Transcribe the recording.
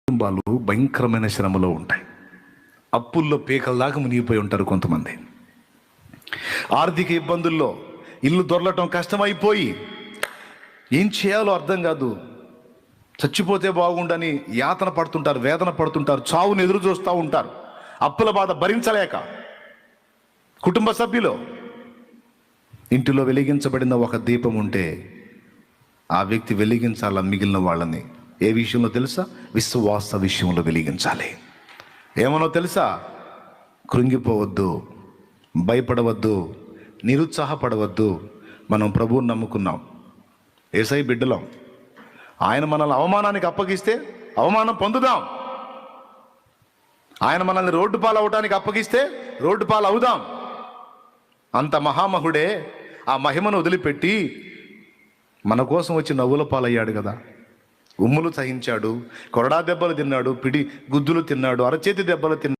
కుటుంబాలు భయంకరమైన శ్రమలో ఉంటాయి. అప్పుల్లో పీకల దాకా మునిగిపోయి ఉంటారు కొంతమంది. ఆర్థిక ఇబ్బందుల్లో ఇల్లు దొరలటం కష్టమైపోయి ఏం చేయాలో అర్థం కాదు. చచ్చిపోతే బాగుండని యాతన పడుతుంటారు, వేదన పడుతుంటారు, చావును ఎదురు చూస్తూ ఉంటారు. అప్పుల బాధ భరించలేక కుటుంబ సభ్యులు ఇంటిలో వెలిగించబడిన ఒక దీపం ఉంటే ఆ వ్యక్తి వెలిగించాల మిగిలిన వాళ్ళని. ఏ విషయంలో తెలుసా? విశ్వాస విషయంలో వెలిగించాలి. ఏమనో తెలుసా? కృంగిపోవద్దు, భయపడవద్దు, నిరుత్సాహపడవద్దు. మనం ప్రభువుని నమ్ముకున్నాం, యేసై బిడ్డలం. ఆయన మనల్ని అవమానానికి అప్పగిస్తే అవమానం పొందుదాం. ఆయన మనల్ని రోడ్డు పాలు అవటానికి అప్పగిస్తే రోడ్డు పాలు అవుదాం. అంత మహామహుడే ఆ మహిమను వదిలిపెట్టి మన కోసం వచ్చి నవ్వుల పాలయ్యాడు కదా. ఉమ్ములు సహించాడు, కొరడా దెబ్బలు తిన్నాడు, పిడి గుద్దులు తిన్నాడు, అరచేతి దెబ్బలు తిన్నాడు.